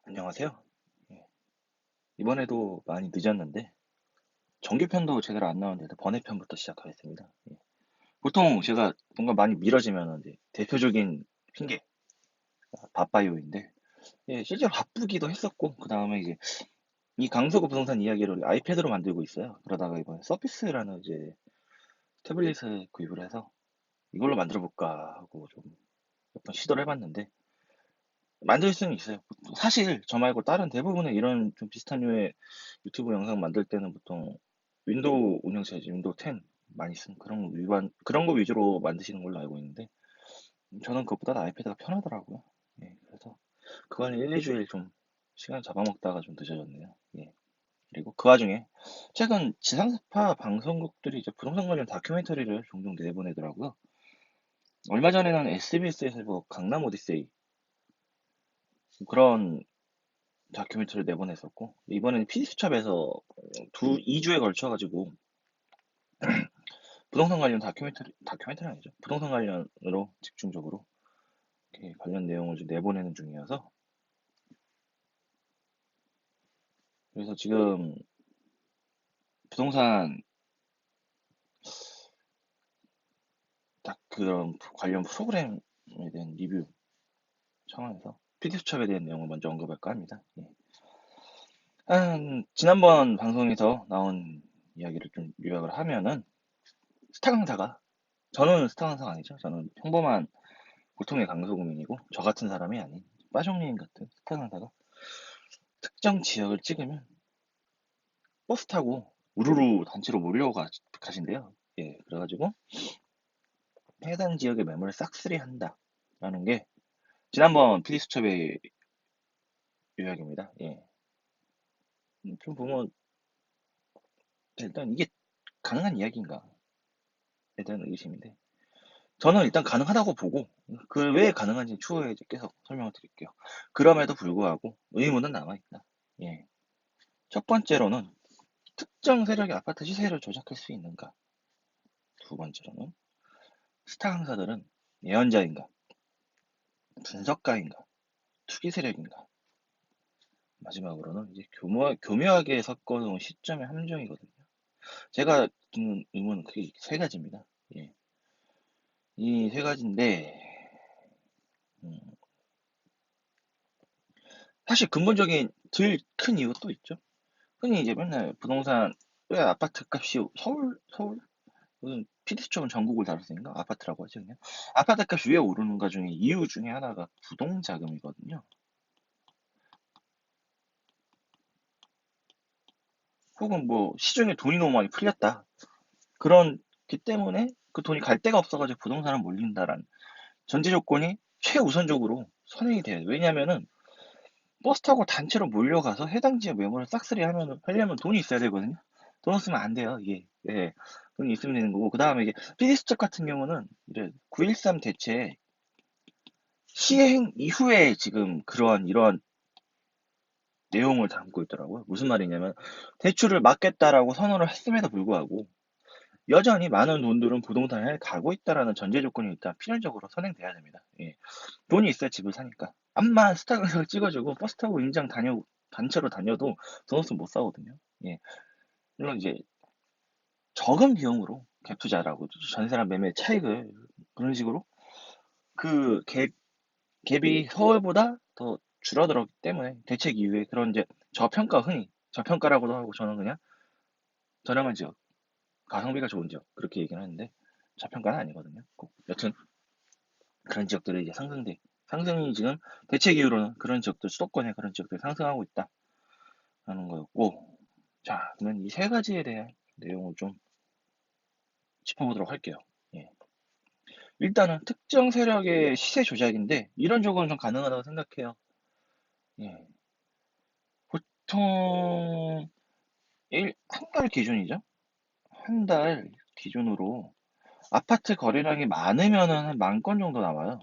안녕하세요. 예, 이번에도 많이 늦었는데 정규편도 제대로 안 나왔는데 번외편부터 시작하겠습니다. 보통 제가 뭔가 많이 미뤄지면 이제 대표적인 핑계 바빠요인데 실제로 바쁘기도 했었고 그 다음에 이제 이 강서구 부동산 이야기를 아이패드로 만들고 있어요. 그러다가 이번에 서피스라는 이제 태블릿을 구입을 해서 이걸로 만들어 볼까 하고 좀 몇 번 시도를 해봤는데 만들 수는 있어요. 사실 저 말고 다른 대부분의 이런 좀 비슷한 류의 유튜브 영상 만들 때는 보통 윈도우 운영체제, 윈도우 10 많이 쓴 그런 거 위주로 만드시는 걸로 알고 있는데 저는 그것보다 아이패드가 편하더라고요. 그래서 그거 한 1, 2주일 좀 시간 잡아먹다가 좀 늦어졌네요. 그리고 그 와중에 최근 지상파 방송국들이 이제 부동산 관련 다큐멘터리를 종종 내보내더라고요. 얼마 전에는 SBS에서 뭐 강남 오디세이 그런 다큐멘터리를 내보냈었고 이번에는 PD수첩에서 2주에 걸쳐가지고 부동산 관련 다큐멘터리 아니죠. 부동산 관련으로 집중적으로 이렇게 관련 내용을 좀 내보내는 중이어서 그래서 지금 부동산 딱 그런 관련 프로그램에 대한 리뷰 차원에서 PD수첩에 대한 내용을 먼저 언급할까 합니다. 지난번 방송에서 나온 이야기를 좀 요약을 하면은 스타 강사가 저는 스타 강사가 아니죠. 저는 평범한 보통의 강서구민이고 저 같은 사람이 아닌 빠종님 같은 스타 강사가 특정 지역을 찍으면 버스 타고 우르르 단체로 가신대요. 그래가지고 해당 지역의 매물을 싹쓸이 한다라는 게 지난번 피디수첩의 요약입니다. 좀 보면 일단 이게 가능한 이야기인가에 대한 의심인데 저는 일단 가능하다고 보고 그 왜 가능한지 추후에 이제 계속 설명을 드릴게요. 그럼에도 불구하고 의문은 남아있다. 예. 첫 번째로는 특정 세력의 아파트 시세를 조작할 수 있는가? 두 번째로는 스타 강사들은 예언자인가, 분석가인가, 투기 세력인가? 마지막으로는 이제 교묘하게 섞어놓은 시점의 함정이거든요. 제가 듣는 의문은 그게 세 가지입니다. 이 세 가지인데 음, 사실 근본적인 제일 큰 이유가 또 있죠. 흔히 이제 맨날 부동산 왜 아파트 값이 서울 무슨 피디수첩은 전국을 다뤘으니까 아파트라고 하죠 그냥. 아파트 값이 왜 오르는가 중에 이유 중에 하나가 부동자금이거든요. 혹은 뭐 시중에 돈이 너무 많이 풀렸다. 그렇기 때문에 그 돈이 갈 데가 없어가지고 부동산을 몰린다라는 전제 조건이 최우선적으로 선행이 돼요. 왜냐면은 버스 타고 단체로 몰려가서 해당 지역 매물을 싹쓸이 하려면 돈이 있어야 되거든요. 돈 없으면 안 돼요, 이게. 돈이 있으면 되는 거고. 그 다음에 이게 피디수첩 같은 경우는 이제 9.13 대체 시행 이후에 지금 이러한 내용을 담고 있더라고요. 무슨 말이냐면 대출을 막겠다라고 선언을 했음에도 불구하고 여전히 많은 돈들은 부동산에 가고 있다라는 전제 조건이 일단 필연적으로 선행돼야 됩니다. 돈이 있어야 집을 사니까. 암만 스타벅스를 찍어주고 버스 타고 단체로 다녀도 돈 없으면 못 사거든요. 물론 이제 적은 비용으로 갭 투자라고 전세랑 매매 차익을 그런 식으로 그 갭이 서울보다 더 줄어들었기 때문에 대책 이후에 그런 이제 흔히 저평가라고도 하고 저는 그냥 저렴한 지역, 가성비가 좋은 지역 그렇게 얘기는 하는데 저평가는 아니거든요. 여튼 그런 지역들이 이제 상승이 지금 대책 이후로는 그런 지역들 수도권의 그런 지역들이 상승하고 있다라는 거였고 자 그러면 이 세 가지에 대한 내용을 좀 짚어보도록 할게요. 예. 일단은 특정 세력의 시세 조작인데 이런 쪽은 좀 가능하다고 생각해요. 예. 보통 한 달 기준이죠. 한 달 기준으로 아파트 거래량이 많으면은 한 10,000건 정도 나와요.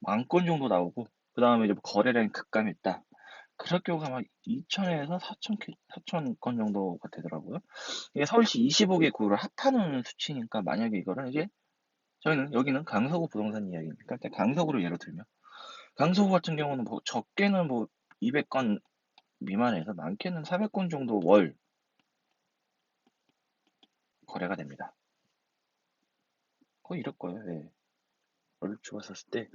10,000건 정도 나오고 그 다음에 이제 거래량이 급감했다. 그럴 경우가 막 2,000에서 4천 건 정도가 되더라고요. 이게 서울시 25개구를 합하는 수치니까 만약에 이거를 이제 여기는 강서구 부동산 이야기니까 일단 강서구를 예로 들면 강서구 같은 경우는 뭐 적게는 뭐 200건 미만에서 많게는 400건 정도 월 거래가 됩니다. 거의 이럴 거예요. 예. 월주 봤었을 때.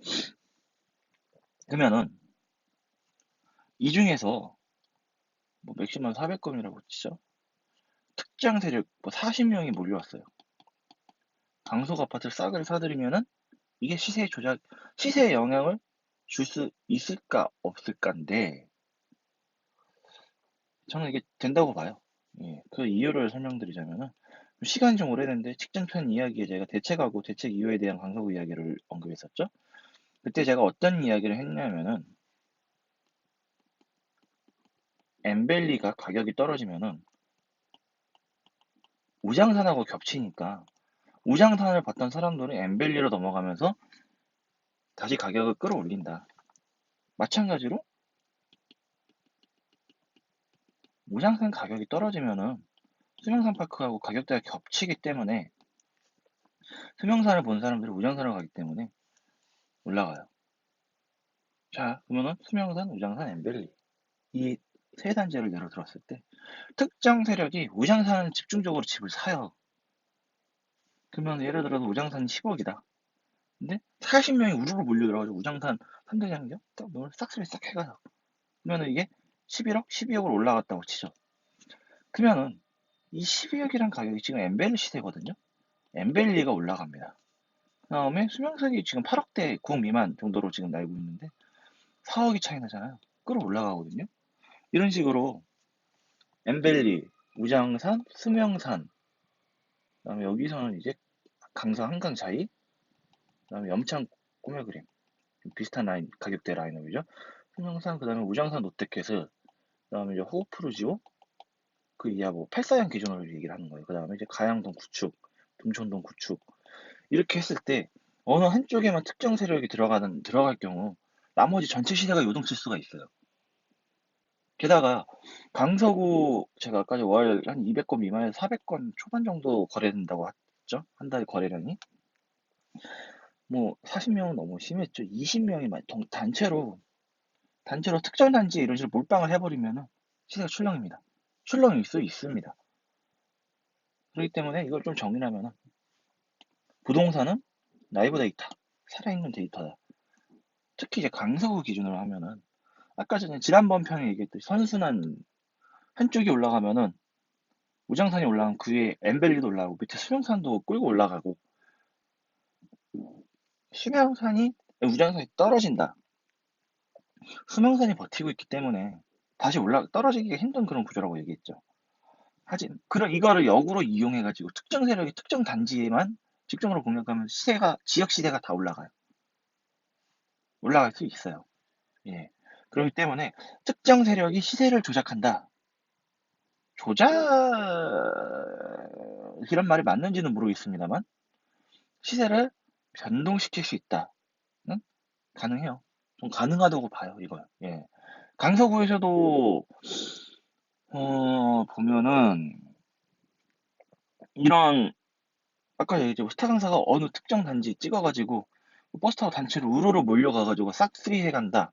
그러면은 이 중에서 뭐 맥시멈 400건이라고 치죠. 특정 세력 뭐 40명이 몰려왔어요. 강속 아파트를 싸그리 사들이면은 이게 시세에 영향을 줄 수 있을까 없을까인데 저는 이게 된다고 봐요. 예, 그 이유를 설명드리자면은 시간이 좀 오래됐는데 직전편 이야기에 제가 대책하고 대책 이유에 대한 강서구 이야기를 언급했었죠. 그때 제가 어떤 이야기를 했냐면은 엠벨리가 가격이 떨어지면은 우장산하고 겹치니까 우장산을 봤던 사람들은 엠벨리로 넘어가면서 다시 가격을 끌어올린다. 마찬가지로 우장산 가격이 떨어지면은 수명산 파크하고 가격대가 겹치기 때문에 수명산을 본 사람들이 우장산을 가기 때문에 올라가요. 자, 그러면은 수명산, 우장산, 엠벨리 이 세 단지를 예로 들었을 때 특정 세력이 우장산을 집중적으로 집을 사요. 그러면 예를 들어서 우장산 10억이다. 근데 40명이 우르르 몰려들어가지고 우장산 3대장경 딱 눈을 싹쓸이 싹 해가요. 그러면은 이게 11억, 12억으로 올라갔다고 치죠. 그러면은 이 12억이란 가격이 지금 엠벨리 시세거든요. 엠벨리가 올라갑니다. 그다음에 수명석이 지금 8억대 9억 미만 정도로 지금 날고 있는데 4억이 차이 나잖아요. 끌어올라가거든요. 이런 식으로 엠벨리, 우장산, 수명산, 그다음에 여기서는 이제 강서 한강 자이, 그다음에 염창 꿈의 그림 비슷한 라인 가격대 라인업이죠. 수명산, 그다음에 우장산 롯데캐슬, 그다음에 이제 호프루지오, 그 이하 뭐 팔사형 기준으로 얘기를 하는 거예요. 그다음에 이제 가양동 구축, 둔촌동 구축 이렇게 했을 때 어느 한쪽에만 특정 세력이 들어갈 경우 나머지 전체 시세가 요동칠 수가 있어요. 게다가 강서구 제가 아까 월 한 200건 미만에서 400건 초반 정도 거래된다고 했죠. 한 달 거래량이. 뭐 40명은 너무 심했죠. 20명이 단체로 특정 단지에 이런 식으로 몰빵을 해버리면은 시세가 출렁입니다. 출렁일 수 있습니다. 그렇기 때문에 이걸 좀 정리하면은 부동산은 라이브 데이터, 살아있는 데이터다. 특히 이제 강서구 기준으로 하면은 아까 전에 지난번 편에 얘기했듯이 선순환 한쪽이 올라가면은 우장산이 올라가면 그 위에 엠벨리도 올라가고 밑에 수명산도 끌고 올라가고 수명산이 우장산이 떨어진다. 수명산이 버티고 있기 때문에 다시 떨어지기가 힘든 그런 구조라고 얘기했죠. 하진 그럼 이거를 역으로 이용해 가지고 특정 세력이 특정 단지에만 집중으로 공략하면 지역 시세가 다 올라갈 수 있어요. 예. 그렇기 때문에 특정 세력이 시세를 조작한다. 조작 이런 말이 맞는지는 모르겠습니다만 시세를 변동시킬 수 있다는 가능해요. 좀 가능하다고 봐요, 이건. 예. 강서구에서도 보면은 이런 아까 얘기했죠. 스타 강사가 어느 특정 단지 찍어가지고 버스 타고 단체로 우르르 몰려가가지고 싹쓸이 해간다.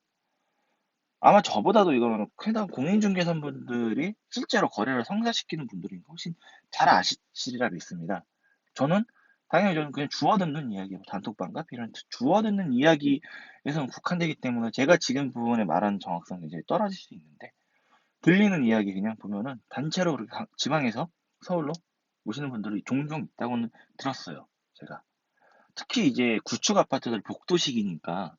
아마 저보다도 이거는 그냥 공인중개사분들이 실제로 거래를 성사시키는 분들이 훨씬 잘 아시리라 믿습니다. 저는 당연히 저는 그냥 주워듣는 이야기, 뭐 단톡방과 이런 주워듣는 이야기에서는 국한되기 때문에 제가 지금 부분에 말하는 정확성이 이제 떨어질 수 있는데 들리는 이야기 그냥 보면은 단체로 그렇게 지방에서 서울로 오시는 분들이 종종 있다고는 들었어요. 제가 특히 이제 구축 아파트들 복도식이니까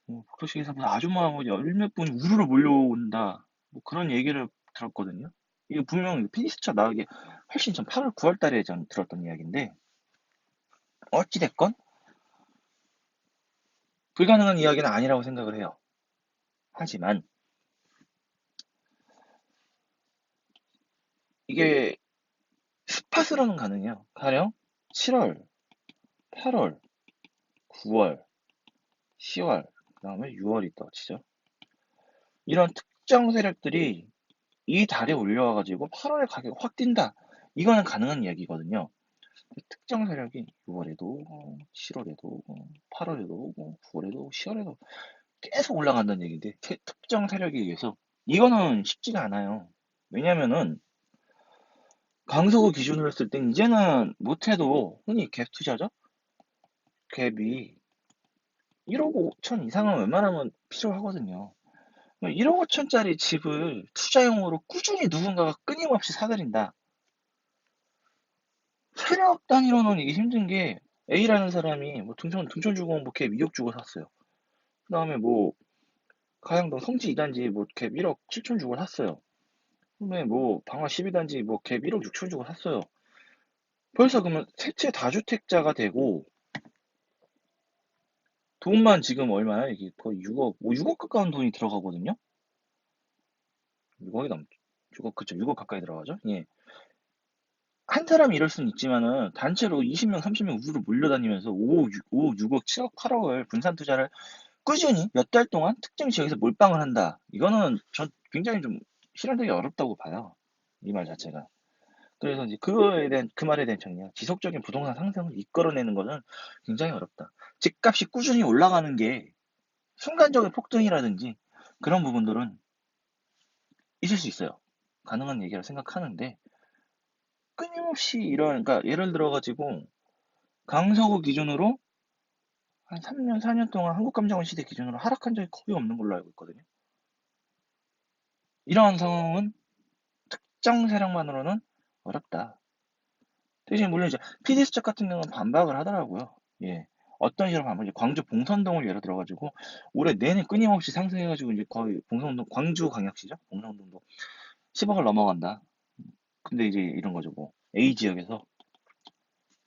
복도식에서 무슨 아줌마 뭐 열몇 분이 우르르 몰려온다 뭐 그런 얘기를 들었거든요. 이게 분명 피디수첩 나오기 훨씬 전 8월 9월 달에 전 들었던 이야기인데 어찌됐건 불가능한 이야기는 아니라고 생각을 해요. 하지만 이게 스팟으로는 가능해요. 가령 7월, 8월, 9월, 10월, 그 다음에 6월이 또 치죠. 이런 특정 세력들이 이 달에 올려와가지고 8월에 가격이 확 뛴다. 이거는 가능한 이야기거든요. 특정 세력이 6월에도 오고, 7월에도 오고, 8월에도 오고, 9월에도 오고, 10월에도 계속 올라간다는 얘기인데, 특정 세력에 의해서. 이거는 쉽지가 않아요. 왜냐면은, 강서구 기준으로 했을 땐 이제는 못해도 흔히 갭 투자죠? 갭이 1억 5천 이상은 웬만하면 필요하거든요. 1억 5천짜리 집을 투자용으로 꾸준히 누군가가 끊임없이 사들인다. 세력 단위로는 이게 힘든 게 A라는 사람이 뭐 등촌 주공 뭐갭 2억 주고 샀어요. 그 다음에 뭐 가양동 성지 2단지 뭐갭 1억 7천 주고 샀어요. 그다음에 뭐 방화 12단지 뭐갭 1억 6천 주고 샀어요. 벌써 그러면 세채 다주택자가 되고 돈만 지금 얼마야? 이게 거의 6억, 뭐 6억 가까운 돈이 들어가거든요. 6억이 넘, 6억 그쵸? 6억 가까이 들어가죠? 예. 한 사람이 이럴 수는 있지만은 단체로 20명, 30명 우르르 몰려다니면서 5억, 5억, 6억, 7억, 8억을 분산 투자를 꾸준히 몇 달 동안 특정 지역에서 몰빵을 한다. 이거는 전 굉장히 좀 실현되기 어렵다고 봐요. 이 말 자체가. 그래서 이제 그거에 대한 그 말에 대한 정리야. 지속적인 부동산 상승을 이끌어내는 것은 굉장히 어렵다. 집값이 꾸준히 올라가는 게 순간적인 폭등이라든지 그런 부분들은 있을 수 있어요. 가능한 얘기라 생각하는데 끊임없이 이런 그러니까 예를 들어 가지고 강서구 기준으로 한 3년, 4년 동안 한국감정원 시대 기준으로 하락한 적이 거의 없는 걸로 알고 있거든요. 이러한 상황은 특정 세력만으로는 어렵다. 대신 물론 이제 PD수첩 같은 경우는 반박을 하더라고요. 예. 어떤 식으로 반박? 광주 봉선동을 예로 들어가지고 올해 내내 끊임없이 상승해가지고 이제 거의 봉선동 광주광역시죠? 봉선동도 10억을 넘어간다. 근데 이제 이런 거죠. 뭐 A 지역에서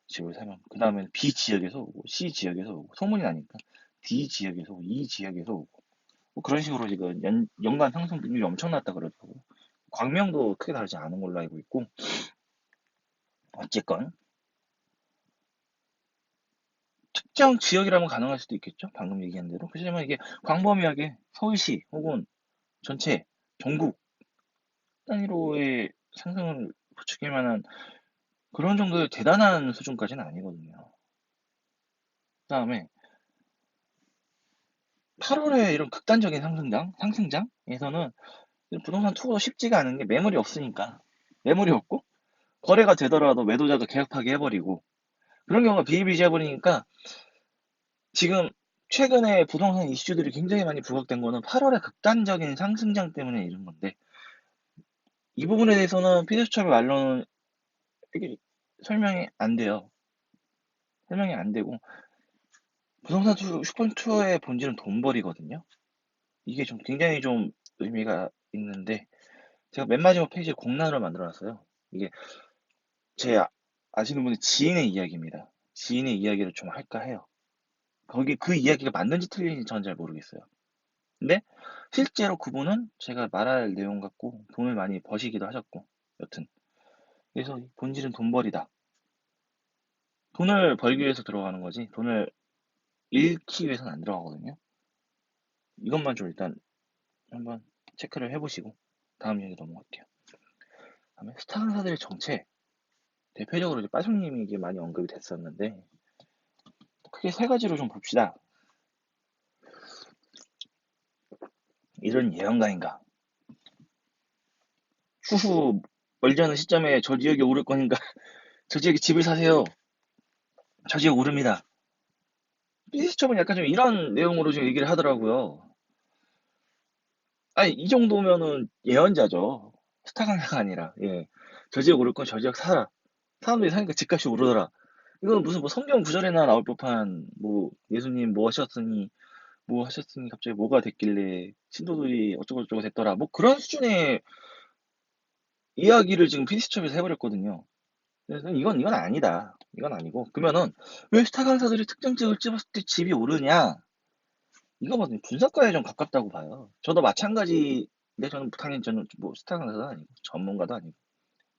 집을 사면 그 다음에 B 지역에서 오고 C 지역에서 오고 소문이 나니까 D 지역에서 오고 E 지역에서 오고 뭐 그런 식으로 지금 연간 상승 비율이 엄청났다 그러더라고요. 광명도 크게 다르지 않은 걸로 알고 있고 어쨌건 특정 지역이라면 가능할 수도 있겠죠. 방금 얘기한 대로. 하지만 이게 광범위하게 서울시 혹은 전체 전국 단위로의 상승을 부추길 만한 그런 정도의 대단한 수준까지는 아니거든요. 그다음에 8월에 이런 극단적인 상승장에서는 부동산 투자가 쉽지가 않은 게 매물이 없으니까. 매물이 없고 거래가 되더라도 매도자가 계약 파기해버리고 그런 경우가 비일비재해버리니까 지금 최근에 부동산 이슈들이 굉장히 많이 부각된 거는 8월의 극단적인 상승장 때문에 이런 건데 이 부분에 대해서는 피디수첩의 말로는 이게 설명이 안 돼요. 설명이 안 되고 부동산 슈퍼투어의 본질은 돈벌이거든요. 이게 좀 굉장히 좀 의미가 있는데 제가 맨 마지막 페이지에 공란을 만들어놨어요. 이게 제 아시는 분의 지인의 이야기입니다. 지인의 이야기를 좀 할까 해요. 거기 그 이야기가 맞는지 틀린지 저는 잘 모르겠어요. 근데 실제로 그분은 제가 말할 내용 갖고 돈을 많이 버시기도 하셨고 여튼 그래서 본질은 돈벌이다. 돈을 벌기 위해서 들어가는 거지 돈을 잃기 위해서는 안 들어가거든요. 이것만 좀 일단 한번 체크를 해보시고 다음 얘기 넘어갈게요. 다음에 스타 강사들의 정체 대표적으로 이제 빠송님이 이게 많이 언급이 됐었는데 크게 세 가지로 좀 봅시다. 이런 예언가인가? 추후 멀지 않은 시점에 저 지역이 오를 거니까 저 지역에 집을 사세요. 저 지역 오릅니다. 피디수첩은 약간 좀 이런 내용으로 좀 얘기를 하더라고요. 아니 이 정도면은 예언자죠. 스타 강사가 아니라 예. 저 지역 오를 건 저 지역 사라. 사람들이 사니까 집값이 오르더라. 이건 무슨 뭐 성경 구절에나 나올 법한 뭐 예수님 뭐 하셨으니 갑자기 뭐가 됐길래 신도들이 어쩌고저쩌고 됐더라. 뭐 그런 수준의 이야기를 지금 피디수첩에서 해버렸거든요. 그래서 이건 아니다. 이건 아니고 그러면은 왜 스타 강사들이 특정 지역을 찝었을 때 집이 오르냐? 이거 뭐 분석가에 좀 가깝다고 봐요. 저도 마찬가지인데 저는 당연히 저는 뭐 스타 강사도 아니고 전문가도 아니고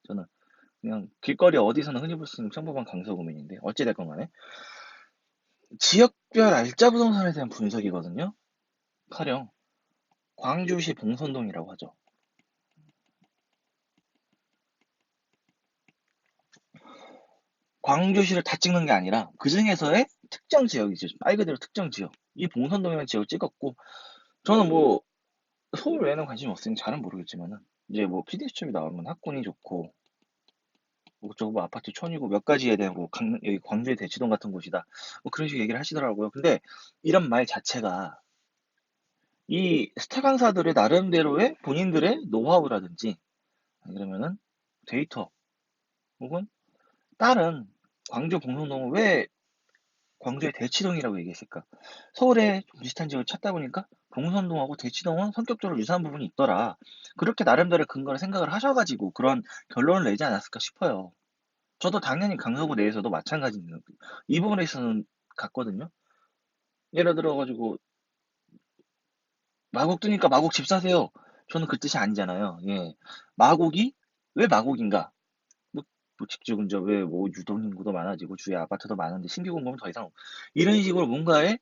저는 그냥 길거리 어디서나 흔히 볼 수 있는 평범한 강서구민인데 어찌됐건 간에 지역별 알짜 부동산에 대한 분석이거든요. 가령 광주시 봉선동이라고 하죠. 광주시를 다 찍는 게 아니라 그 중에서의 특정 지역이죠. 말 그대로 특정 지역. 이 봉선동이라는 지역을 찍었고, 저는 뭐 서울 외에는 관심이 없으니 잘은 모르겠지만은 이제 뭐 PD 수첩이 나오면 학군이 좋고 뭐 저거 뭐 아파트 촌이고 몇 가지에 대한 뭐 여기 광주의 대치동 같은 곳이다 뭐 그런 식으로 얘기를 하시더라고요. 근데 이런 말 자체가 이 스타 강사들의 나름대로의 본인들의 노하우라든지 그러면은 데이터 혹은 다른 광주 봉선동을 왜 광주의 대치동이라고 얘기했을까? 서울에 좀 비슷한 지역을 찾다 보니까 봉선동하고 대치동은 성격적으로 유사한 부분이 있더라. 그렇게 나름대로 근거를 생각을 하셔가지고 그런 결론을 내지 않았을까 싶어요. 저도 당연히 강서구 내에서도 마찬가지인 이 부분에 있어서는 같거든요. 예를 들어가지고 마곡 뜨니까 마곡 집 사세요. 저는 그 뜻이 아니잖아요. 예. 마곡이 왜 마곡인가? 뭐, 뭐 집주금 왜뭐 유동인구도 많아지고 주위에 아파트도 많은데 신규 공급은 더 이상 이런 식으로 뭔가에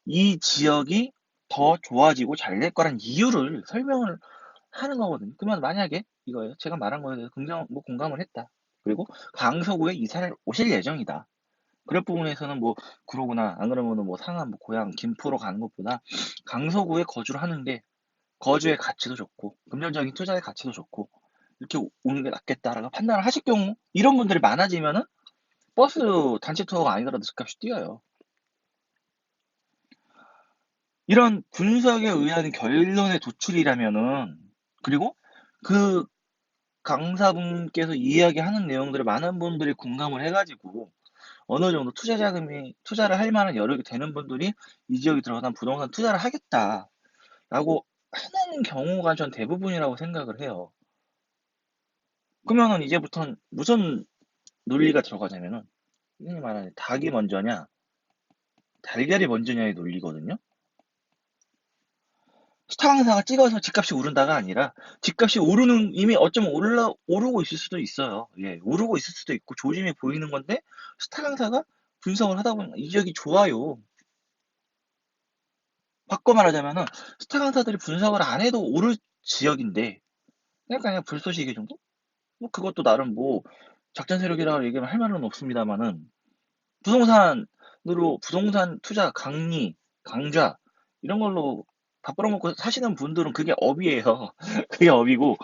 이 지역이 더 좋아지고 잘 될 거란 이유를 설명을 하는 거거든요. 그러면 만약에 이거예요. 제가 말한 거에 대해서 공감을 했다. 그리고 강서구에 이사를 오실 예정이다. 그럴 부분에서는 뭐 그러구나. 안 그러면은 뭐 상암, 뭐 고양, 김포로 가는 것보다 강서구에 거주를 하는 게 거주의 가치도 좋고 금전적인 투자의 가치도 좋고 이렇게 오는 게 낫겠다라고 판단을 하실 경우 이런 분들이 많아지면은 버스 단체 투어가 아니더라도 집값이 뛰어요. 이런 분석에 의한 결론의 도출이라면은 그리고 그 강사분께서 이야기하는 내용들을 많은 분들이 공감을 해가지고 어느 정도 투자를 할 만한 여력이 되는 분들이 이 지역에 들어가서 부동산 투자를 하겠다라고 하는 경우가 전 대부분이라고 생각을 해요. 그러면은 이제부터는 무슨 논리가 들어가자면은 흔히 말하는 닭이 먼저냐 달걀이 먼저냐의 논리거든요. 스타 강사가 찍어서 집값이 오른다가 아니라 집값이 오르는 이미 어쩌면 오르고 있을 수도 있어요. 예, 오르고 있을 수도 있고 조짐이 보이는 건데 스타 강사가 분석을 하다 보면 이 지역이 좋아요. 바꿔 말하자면은 스타 강사들이 분석을 안 해도 오를 지역인데 그냥 불쏘시개 정도? 뭐 그것도 나름 뭐 작전 세력이라고 얘기하면 할 말은 없습니다만은 부동산 투자 강리, 강좌 이런 걸로 밥 벌어먹고 사시는 분들은 그게 업이에요. 그게 업이고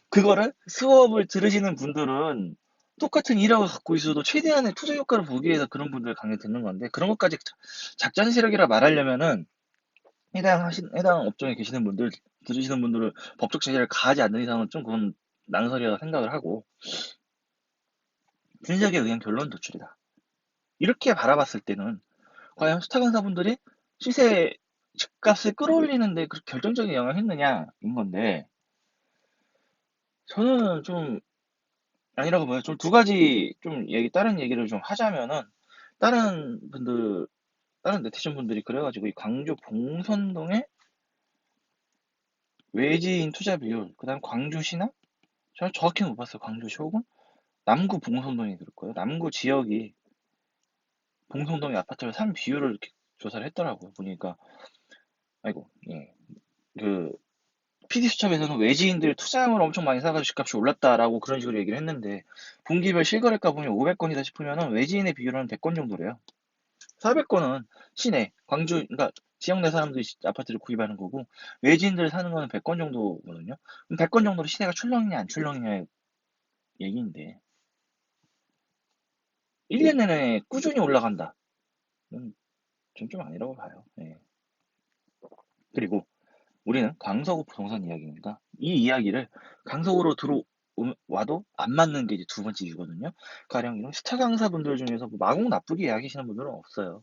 그거를 수업을 들으시는 분들은 똑같은 일학을 갖고 있어도 최대한의 투자 효과를 보기 위해서 그런 분들 강의 듣는 건데 그런 것까지 작전 세력이라 말하려면은 해당 업종에 계시는 분들 들으시는 분들은 법적 제재를 가하지 않는 이상은 좀 그건 낭설이라고 생각을 하고 분석에 의한 결론 도출이다. 이렇게 바라봤을 때는 과연 스타 강사분들이 시세 집값을 끌어올리는데 그 결정적인 영향을 했느냐인 건데 저는 좀 아니라고 봐요. 좀 두 가지 다른 얘기를 좀 하자면은 다른 분들 다른 네티즌 분들이 그래가지고 이 광주 봉선동의 외지인 투자 비율 그다음 광주시나 저는 정확히는 못 봤어요. 광주시 혹은 남구 봉선동이 그럴 거예요. 남구 지역이 봉선동의 아파트를 산 비율을 이렇게 조사를 했더라고요. 보니까 아이고 예. 그 PD수첩에서는 외지인들 투자금을 엄청 많이 사가지고 집값이 올랐다라고 그런 식으로 얘기를 했는데 분기별 실거래가 보면 500건이다 싶으면은 외지인의 비율은 100건 정도래요. 400건은 시내, 광주, 그러니까 지역 내 사람들이 아파트를 구입하는 거고 외지인들 사는 거는 100건 정도거든요. 그럼 100건 정도로 시세가 출렁이냐 안 출렁이냐의 얘기인데 1년 내내 꾸준히 올라간다. 전 좀 아니라고 봐요. 예. 그리고 우리는 강서구 부동산 이야기입니다. 이 이야기를 강서구로 들어와도 안 맞는 게 이제 두 번째 이유거든요. 가령 이런 스타 강사분들 중에서 뭐 마곡 나쁘게 이야기하시는 분들은 없어요.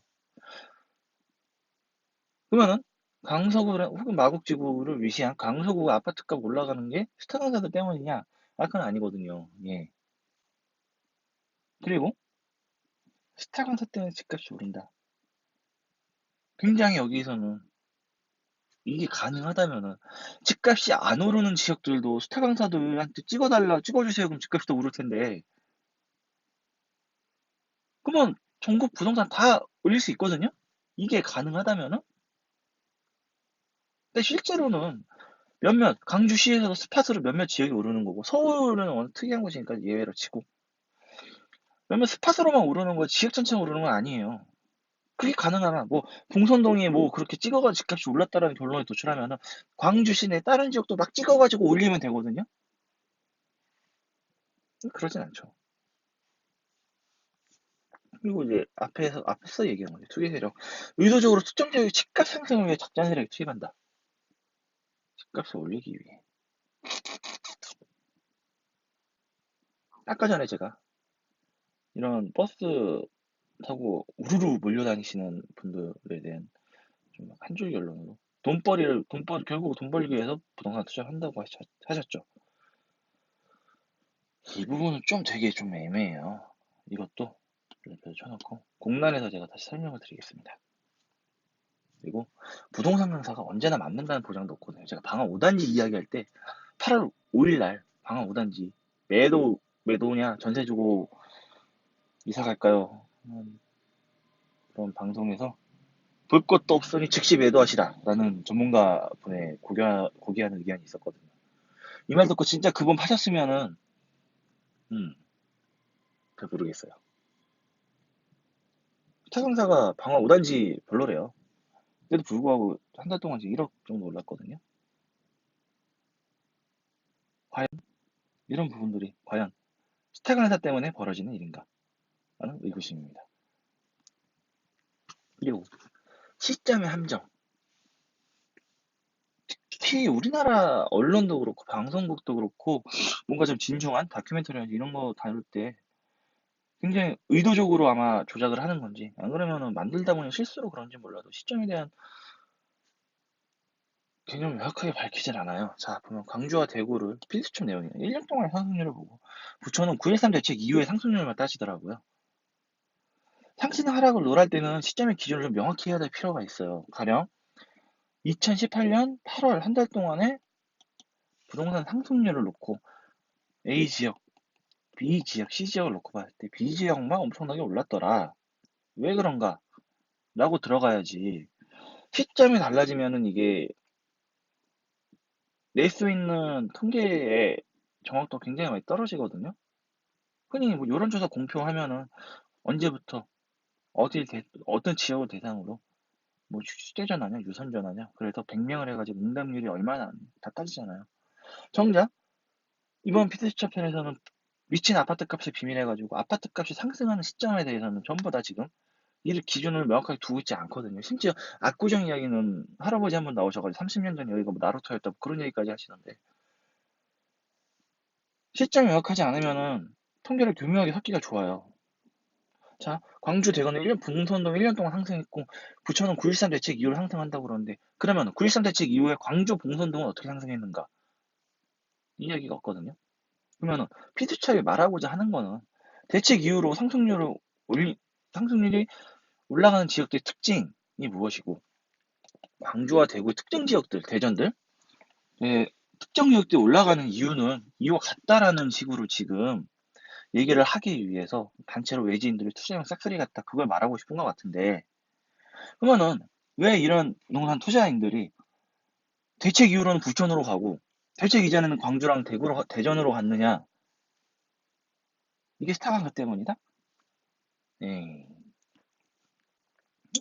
그러면은 강서구를 혹은 마곡지구를 위시한 강서구 아파트값 올라가는 게 스타 강사들 때문이냐? 아, 그건 아니거든요. 예. 그리고 스타 강사 때문에 집값이 오른다. 굉장히 여기서는 이게 가능하다면은 집값이 안 오르는 지역들도 스타 강사들한테 찍어주세요. 그럼 집값이 더 오를 텐데. 그러면 전국 부동산 다 올릴 수 있거든요? 이게 가능하다면은? 근데 실제로는 강주시에서도 스팟으로 몇몇 지역이 오르는 거고, 서울은 워낙 특이한 곳이니까 예외로 치고, 몇몇 스팟으로만 오르는 거, 지역 전체가 오르는 건 아니에요. 그게 가능하나 뭐 봉선동이 뭐 그렇게 찍어가 집값이 올랐다라는 결론에 도출하면은 광주 시내 다른 지역도 막 찍어가지고 올리면 되거든요. 그러진 않죠. 그리고 이제 앞에서 얘기한 거죠. 투기 세력 의도적으로 특정 지역의 집값 상승을 위해 작전 세력이 투입한다. 집값을 올리기 위해. 아까 전에 제가 이런 버스 타고 우르르 몰려다니시는 분들에 대한 좀 한 줄 결론으로 결국 돈 벌기 위해서 부동산 투자를 한다고 하셨죠. 이 부분은 좀 되게 좀 애매해요. 이것도 옆에 쳐놓고 공란에서 제가 다시 설명을 드리겠습니다. 그리고 부동산 강사가 언제나 맞는다는 보장도 없거든요. 제가 방학 5단지 이야기할 때 8월 5일 날 방학 5단지 매도냐 전세 주고 이사 갈까요? 그런 방송에서 볼 것도 없으니 즉시 매도하시라라는 전문가분의 고귀한 의견이 있었거든요. 이 말 듣고 진짜 그분 파셨으면은 잘 모르겠어요. 타강사가 방학 5단지 별로래요. 그래도 불구하고 한 달 동안 지금 1억 정도 올랐거든요. 과연 이런 부분들이 과연 스타 강사 때문에 벌어지는 일인가? 라는 의구심입니다. 그리고 시점의 함정. 특히 우리나라 언론도 그렇고 방송국도 그렇고 뭔가 좀 진중한 다큐멘터리 이런 거 다룰 때 굉장히 의도적으로 아마 조작을 하는 건지 안 그러면은 만들다 보니 실수로 그런지 몰라도 시점에 대한 개념을 명확하게 밝히질 않아요. 자, 보면 광주와 대구를 필수점 내용이에요. 1년 동안의 상승률을 보고 부천은 9.13 대책 이후의 상승률만 따지더라고요. 상승 하락을 논할 때는 시점의 기준을 좀 명확히 해야 될 필요가 있어요. 가령 2018년 8월 한 달 동안의 부동산 상승률을 놓고 A 지역, B 지역, C 지역을 놓고 봤을 때 B 지역만 엄청나게 올랐더라. 왜 그런가? 라고 들어가야지. 시점이 달라지면은 이게 낼 수 있는 통계의 정확도가 굉장히 많이 떨어지거든요. 흔히 뭐 여론조사 공표하면은 언제부터 어떤 지역을 대상으로 뭐 휴대전화냐 유선전화냐 그래서 100명을 해가지고 응답률이 얼마나 다 따지잖아요. 정작 이번 피드수첩 편에서는 미친 아파트 값을 비밀해가지고 아파트 값이 상승하는 시점에 대해서는 전부 다 지금 이 기준을 명확하게 두고 있지 않거든요. 심지어 압구정 이야기는 할아버지 한 번 나오셔가지고 30년 전 여기가 뭐 나루터였다 그런 얘기까지 하시던데 실정이 명확하지 않으면은 통계를 교묘하게 섞기가 좋아요. 자, 광주 대구는 부동산동 1년 동안 상승했고 부천은 9.13 대책 이후로 상승한다고 그러는데 그러면 9.13 대책 이후에 광주 봉선동은 어떻게 상승했는가? 이 이야기가 없거든요. 그러면은 피드첩이 말하고자 하는 거는 대책 이후로 상승률이 올라가는 지역들의 특징이 무엇이고 광주와 대구의 특정 지역들, 대전들 특정 지역들이 올라가는 이유가 같다라는 식으로 지금 얘기를 하기 위해서 단체로 외지인들이 투자형 싹쓸이 같다 그걸 말하고 싶은 것 같은데 그러면은 왜 이런 부동산 투자인들이 대책 이후로는 부천으로 가고 대책 이전에는 광주랑 대전으로 갔느냐? 이게 스타강사 때문이다? 예,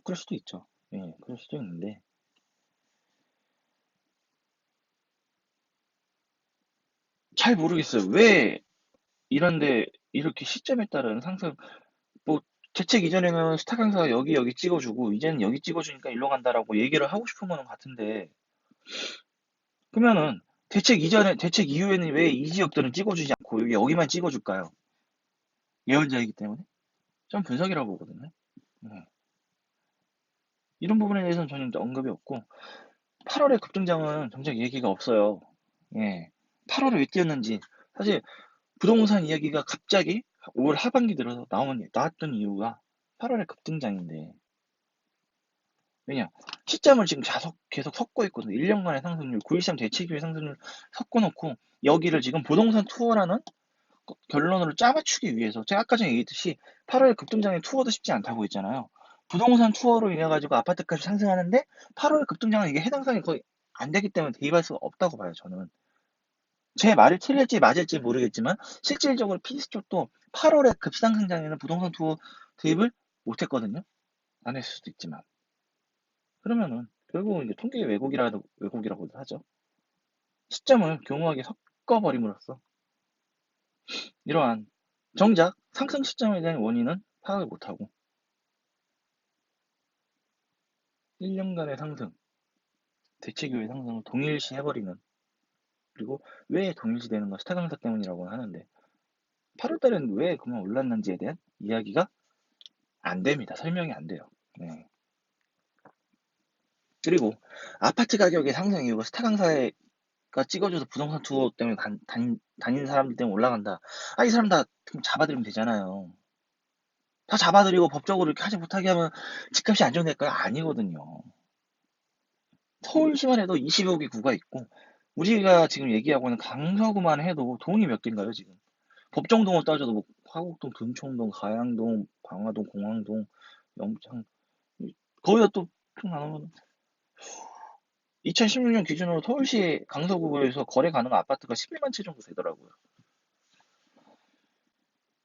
그럴 수도 있죠. 예, 그럴 수도 있는데 잘 모르겠어요. 왜 이런데 이렇게 시점에 따른 상승 뭐 대책 이전에는 스타강사가 여기 찍어주고 이제는 여기 찍어주니까 일로 간다라고 얘기를 하고 싶은 거는 같은데 그러면은 대책 이후에는 왜 이 지역들은 찍어주지 않고 여기만 찍어줄까요? 예언자이기 때문에? 좀 분석이라고 보거든요. 네. 이런 부분에 대해서는 전혀 언급이 없고 8월의 급등장은 정작 얘기가 없어요. 예. 8월에 왜 뛰었는지 사실 부동산 이야기가 갑자기 올 하반기 들어서 나왔던 이유가 8월의 급등장인데 왜냐 시점을 지금 계속 섞고 있거든요. 1년간의 상승률 9.13 대책 이후의 상승률 섞어놓고 여기를 지금 부동산 투어라는 결론으로 짜맞추기 위해서 제가 아까 전에 얘기했듯이 8월 급등장의 투어도 쉽지 않다고 했잖아요. 부동산 투어로 인해 가지고 아파트값이 상승하는데 8월 급등장은 이게 해당 사항이 거의 안 되기 때문에 대입할 수가 없다고 봐요, 저는. 제 말이 틀릴지 맞을지 모르겠지만 실질적으로 피스 쪽도 8월에 급상승장에는 부동산 투어 대입을 못 했거든요. 안 했을 수도 있지만. 그러면은 결국은 이게 통계 왜곡이라고도 하죠. 시점을 교묘하게 섞어버림으로써 이러한 정작 상승 시점에 대한 원인은 파악을 못하고 1년간의 상승, 대체교의 상승을 동일시 해버리는, 그리고 왜 동일시 되는 건 스타 강사 때문이라고 하는데 8월 달에는 왜 그만 올랐는지에 대한 이야기가 안 됩니다. 설명이 안 돼요. 네. 그리고 아파트 가격의 상승 이유가 스타 강사가 찍어줘서 부동산 투어 때문에 다니는 사람들 때문에 올라간다. 아, 이 사람 다 잡아들이면 되잖아요. 다 잡아들이고 법적으로 이렇게 하지 못하게 하면 집값이 안정될까요? 아니거든요. 서울시만 해도 20여 개 구가 있고 우리가 지금 얘기하고 있는 강서구만 해도 동이 몇 개인가요, 지금? 법정동을 따져도 뭐 화곡동, 금총동, 가양동, 방화동, 공항동, 영창 거기다 또 나누면 2016년 기준으로 서울시 강서구에서 거래 가능한 아파트가 11만 채 정도 되더라고요.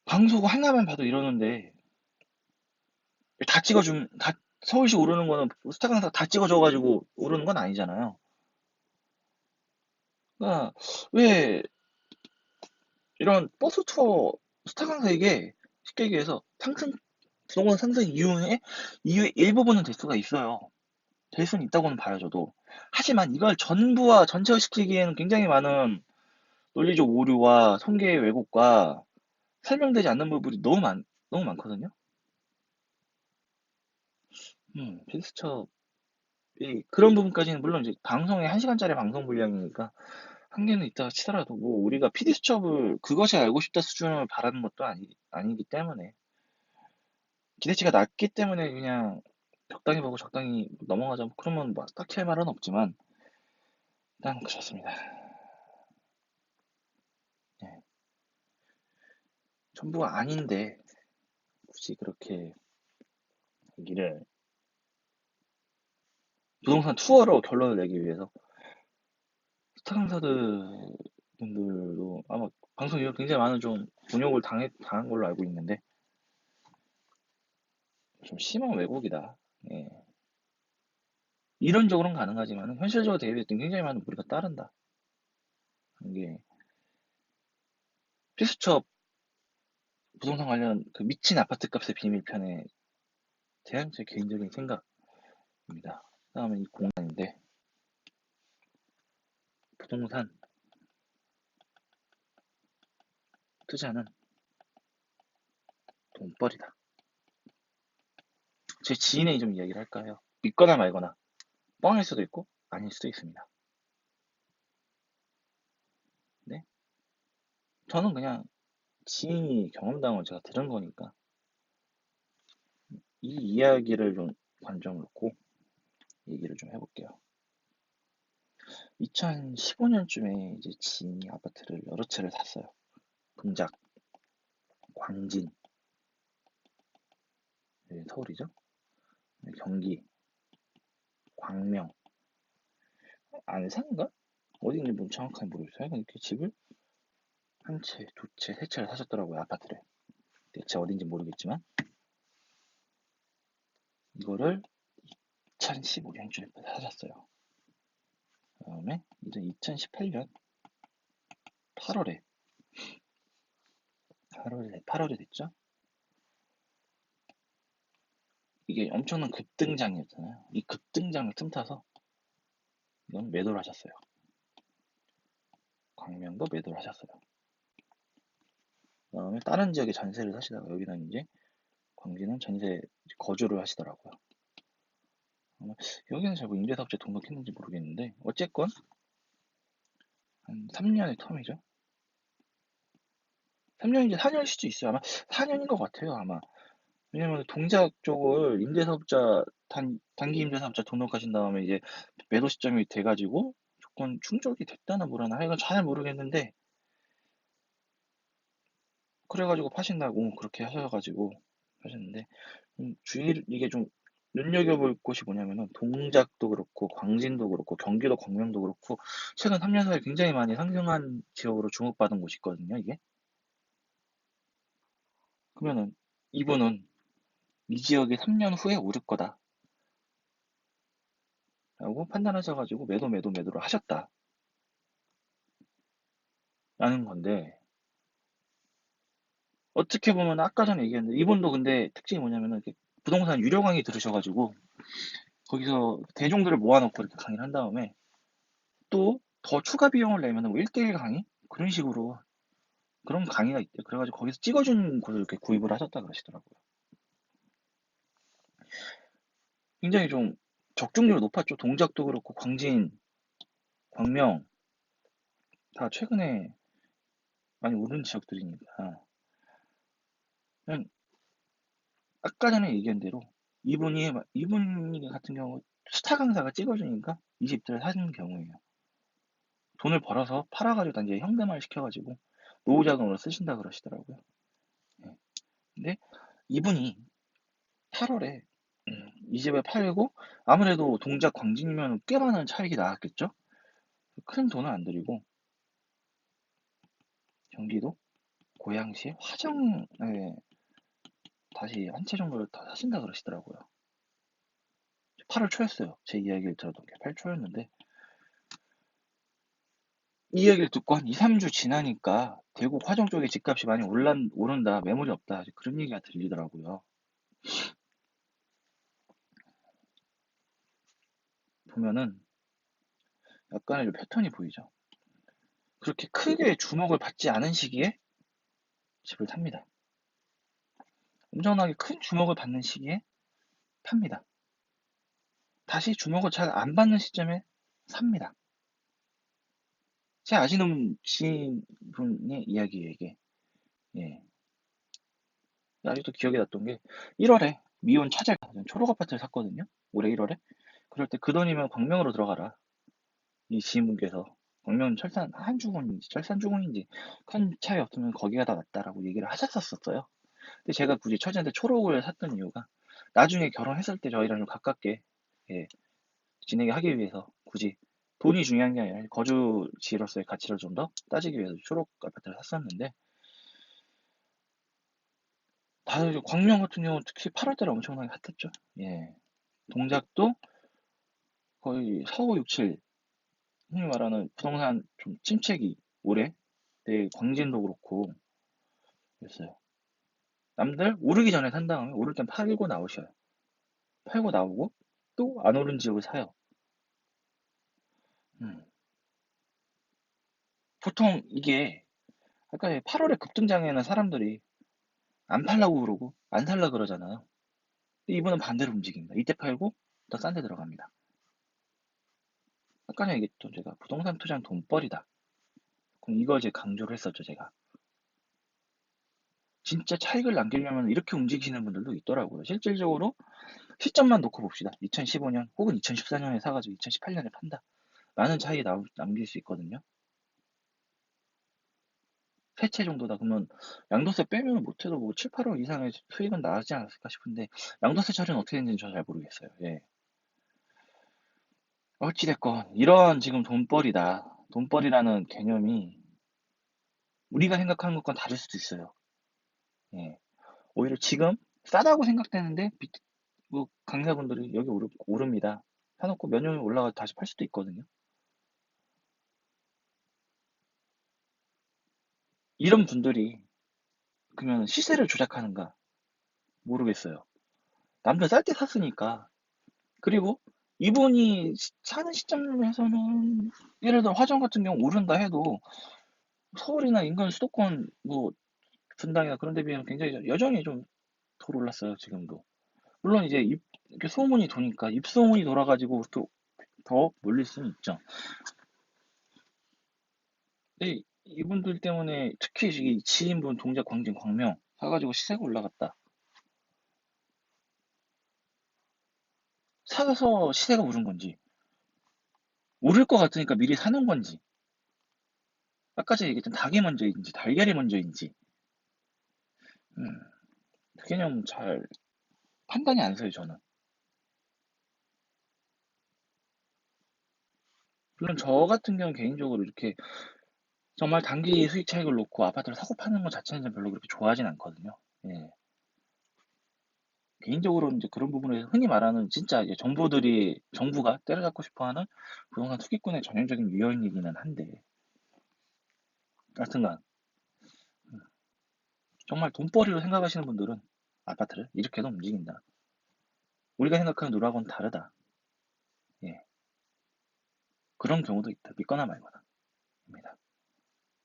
강서구 하나만 봐도 이러는데 다 서울시 오르는 거는 스타 강사 다 찍어줘가지고 오르는 건 아니잖아요. 그러니까 왜 이런 버스 투어 스타 강사에게 쉽게 얘기해서 부동산 상승 이유의 일부분은 될 수가 있어요. 될 수는 있다고는 봐요, 저도. 하지만 이걸 전부와 전체화시키기에는 굉장히 많은 논리적 오류와 통계의 왜곡과 설명되지 않는 부분이 너무 많거든요. 필수첩이 그런 부분까지는 물론 이제 방송에 1시간짜리 방송 분량이니까 한계는 있다 치더라도 뭐 우리가 PD수첩을 그것이 알고 싶다 수준을 바라는 것도 아니기 때문에 기대치가 낮기 때문에 그냥 적당히 보고 적당히 넘어가자 뭐 그러면 뭐 딱히 할 말은 없지만 일단 그렇습니다. 예. 전부가 아닌데 굳이 그렇게 얘기를 부동산 투어로 결론을 내기 위해서 스타 강사들 분들도 아마 방송 이후 굉장히 많은 좀 곤욕을 당한 걸로 알고 있는데 좀 심한 왜곡이다. 예. 이론적으로는 가능하지만 현실적으로 대비할 때 굉장히 많은 무리가 따른다. 이게 필수첩 부동산 관련 그 미친 아파트 값의 비밀편에 대한 제 개인적인 생각입니다. 다음에 이 공간인데 부동산 투자는 돈벌이다. 제 지인의 좀 이야기를 할까요? 믿거나 말거나 뻥일 수도 있고 아닐 수도 있습니다. 네? 저는 그냥 지인이 경험담을 제가 들은 거니까 이 이야기를 좀 관점 놓고 얘기를 좀 해볼게요. 2015년쯤에 이제 지인이 아파트를 여러 채를 샀어요. 동작, 광진, 서울이죠. 경기, 광명, 안산인가? 어디인지 뭐 정확하게 모르겠어요. 이렇게 집을 한 채, 두 채, 세 채를 사셨더라고요. 아파트를. 대체 어딘지 모르겠지만 이거를 2015년쯤에 사셨어요. 그다음에 이제 2018년 8월에 8월에 됐죠. 이게 엄청난 급등장이었잖아요. 이 급등장을 틈타서 이건 매도를 하셨어요. 광명도 매도를 하셨어요. 그다음에 다른 지역에 전세를 사시다가 여기는 이제 광진은 전세 거주를 하시더라고요. 여기는 잘 임대사업자 등록했는지 모르겠는데 어쨌건 한 3년의 텀이죠. 3년인지 4년일 수도 있어요. 아마 4년인 것 같아요. 아마. 왜냐면 동작 쪽을 단기 임대사업자 등록하신 다음에 이제 매도 시점이 돼가지고 조건 충족이 됐다나 뭐라나 이건 잘 모르겠는데 그래가지고 파신다고 그렇게 하셔가지고 하셨는데 이게 좀 눈여겨볼 곳이 뭐냐면은 동작도 그렇고 광진도 그렇고 경기도 광명도 그렇고 최근 3년 사이에 굉장히 많이 상승한 지역으로 주목받은 곳이 있거든요. 이게 그러면은 이분은 이 지역이 3년 후에 오를 거다 라고 판단하셔가지고 매도를 하셨다 라는 건데, 어떻게 보면 아까 전에 얘기했는데 이분도 근데 특징이 뭐냐면은 이렇게 부동산 유료 강의 들으셔가지고 거기서 대중들을 모아놓고 이렇게 강의를 한 다음에 또 더 추가 비용을 내면은 뭐 1대1 강의 그런 식으로 그런 강의가 있대요. 그래가지고 거기서 찍어준 곳을 이렇게 구입을 하셨다 그러시더라고요. 굉장히 좀 적중률이 높았죠. 동작도 그렇고 광진, 광명 다 최근에 많이 오른 지역들이니까. 그냥 아까 전에 얘기한 대로 이분 같은 경우 스타 강사가 찍어주니까 이 집들을 사는 경우예요. 돈을 벌어서 팔아가지고 단지 현금화 시켜가지고 노후 자금으로 쓰신다 그러시더라고요. 예. 근데 이분이 8월에 이 집을 팔고 아무래도 동작 광진이면 꽤 많은 차익이 나왔겠죠? 큰 돈은 안 들이고 경기도 고양시 화정에 다시 한 채 정도를 더 사신다 그러시더라고요. 8월 초였어요. 제 이야기를 들었던 게 8월 초였는데 이 이야기를 듣고 한 2, 3주 지나니까 대구 화정 쪽에 집값이 많이 오른다, 매물이 없다 그런 얘기가 들리더라고요. 보면은 약간의 패턴이 보이죠. 그렇게 크게 주목을 받지 않은 시기에 집을 삽니다. 엄청나게 큰 주목을 받는 시기에 팝니다. 다시 주목을 잘 안 받는 시점에 삽니다. 제 아시는 지인분의 이야기예요, 이게. 예. 아직도 기억에 났던 게 1월에 미혼 차제가 초록 아파트를 샀거든요. 올해 1월에. 그럴 때 그 돈이면 광명으로 들어가라. 이 지인분께서 광명 철산 한주공인지 철산주공인지 큰 차이 없으면 거기가 다 낫다라고 얘기를 하셨었어요. 근데 제가 굳이 처제한테 초록을 샀던 이유가 나중에 결혼했을 때 저희랑 좀 가깝게 예, 지내게 하기 위해서 굳이 돈이 중요한 게 아니라 거주지로서의 가치를 좀 더 따지기 위해서 초록 아파트를 샀었는데 다들 광명 같은 경우 특히 8월달에 엄청나게 핫했죠. 예. 동작도 거의 4, 5, 6, 7 흔히 말하는 부동산 좀 침체기 올해 네, 광진도 그렇고 그랬어요. 남들 오르기 전에 산 다음에 오를 땐 팔고 나오셔요. 팔고 나오고 또 안 오른 지역을 사요. 음. 보통 이게 아까 8월에 급등장에는 사람들이 안 팔라고 그러고 안 살라 그러잖아요. 근데 이분은 반대로 움직입니다. 이때 팔고 더 싼 데 들어갑니다. 아까 전에 얘기했던 제가 부동산 투자는 돈벌이다. 그럼 이걸 제 강조를 했었죠, 제가. 진짜 차익을 남기려면 이렇게 움직이시는 분들도 있더라고요. 실질적으로 시점만 놓고 봅시다. 2015년 혹은 2014년에 사가지고 2018년에 판다. 많은 차익이 남길 수 있거든요. 세 채 정도다. 그러면 양도세 빼면 못해도 뭐 7, 8억 이상의 수익은 나지 않았을까 싶은데 양도세 처리는 어떻게 되는지는 저 잘 모르겠어요. 예. 어찌됐건 이런 지금 돈벌이다. 돈벌이라는 개념이 우리가 생각하는 것과 다를 수도 있어요. 예. 오히려 지금 싸다고 생각되는데 뭐 강사분들이 여기 오릅니다. 사놓고 몇 년이 올라가 다시 팔 수도 있거든요. 이런 분들이 그러면 시세를 조작하는가 모르겠어요. 남들 쌀 때 샀으니까. 그리고 이분이 사는 시점에서는 예를 들어 화정 같은 경우 오른다 해도 서울이나 인근 수도권 뭐 분당이나 그런 데 비하면 굉장히 여전히 좀 덜 올랐어요 지금도. 물론 이제 이렇게 소문이 도니까 입소문이 돌아가지고 이렇게 더 몰릴 수는 있죠. 근데 이분들 때문에 특히 이 지인분 동작 광진 광명 사가지고 시세가 올라갔다. 사서 시세가 오른 건지 오를 것 같으니까 미리 사는 건지 아까 전에 얘기했던 닭이 먼저인지 달걀이 먼저인지 음, 그 개념 잘 판단이 안 서요 저는. 물론 저 같은 경우 개인적으로 이렇게 정말 단기 수익 차익을 놓고 아파트를 사고 파는 것 자체는 별로 그렇게 좋아하진 않거든요. 예. 개인적으로 이제 그런 부분에서 흔히 말하는 진짜 이제 정부가 때려잡고 싶어하는 부동산 투기꾼의 전형적인 유형이기는 한데, 하여튼간 정말 돈벌이로 생각하시는 분들은 아파트를 이렇게도 움직인다. 우리가 생각하는 누락은 다르다. 예, 그런 경우도 있다. 믿거나 말거나. 입니다.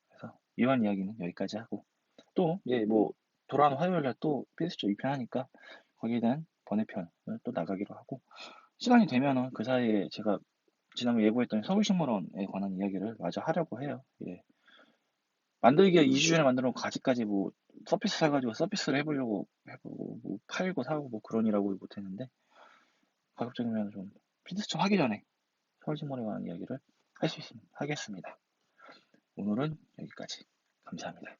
그래서 이번 이야기는 여기까지 하고, 또 이제 뭐 돌아오는 화요일날 또 피스조 2편 하니까 거기에 대한 번외편을 또 나가기로 하고, 시간이 되면은 그 사이에 제가 지난번 예고했던 서울식물원에 관한 이야기를 마저 하려고 해요. 예. 만들기가 2주 전에 만들어 놓고 아직까지 뭐 서피스 사가지고 서피스를 해보려고 해보고 뭐 팔고 사고 뭐 그러니라고 못했는데, 가급적이면 좀 피드스토 하기 전에 서울식물원에 관한 이야기를 할 수 있으면 하겠습니다. 오늘은 여기까지. 감사합니다.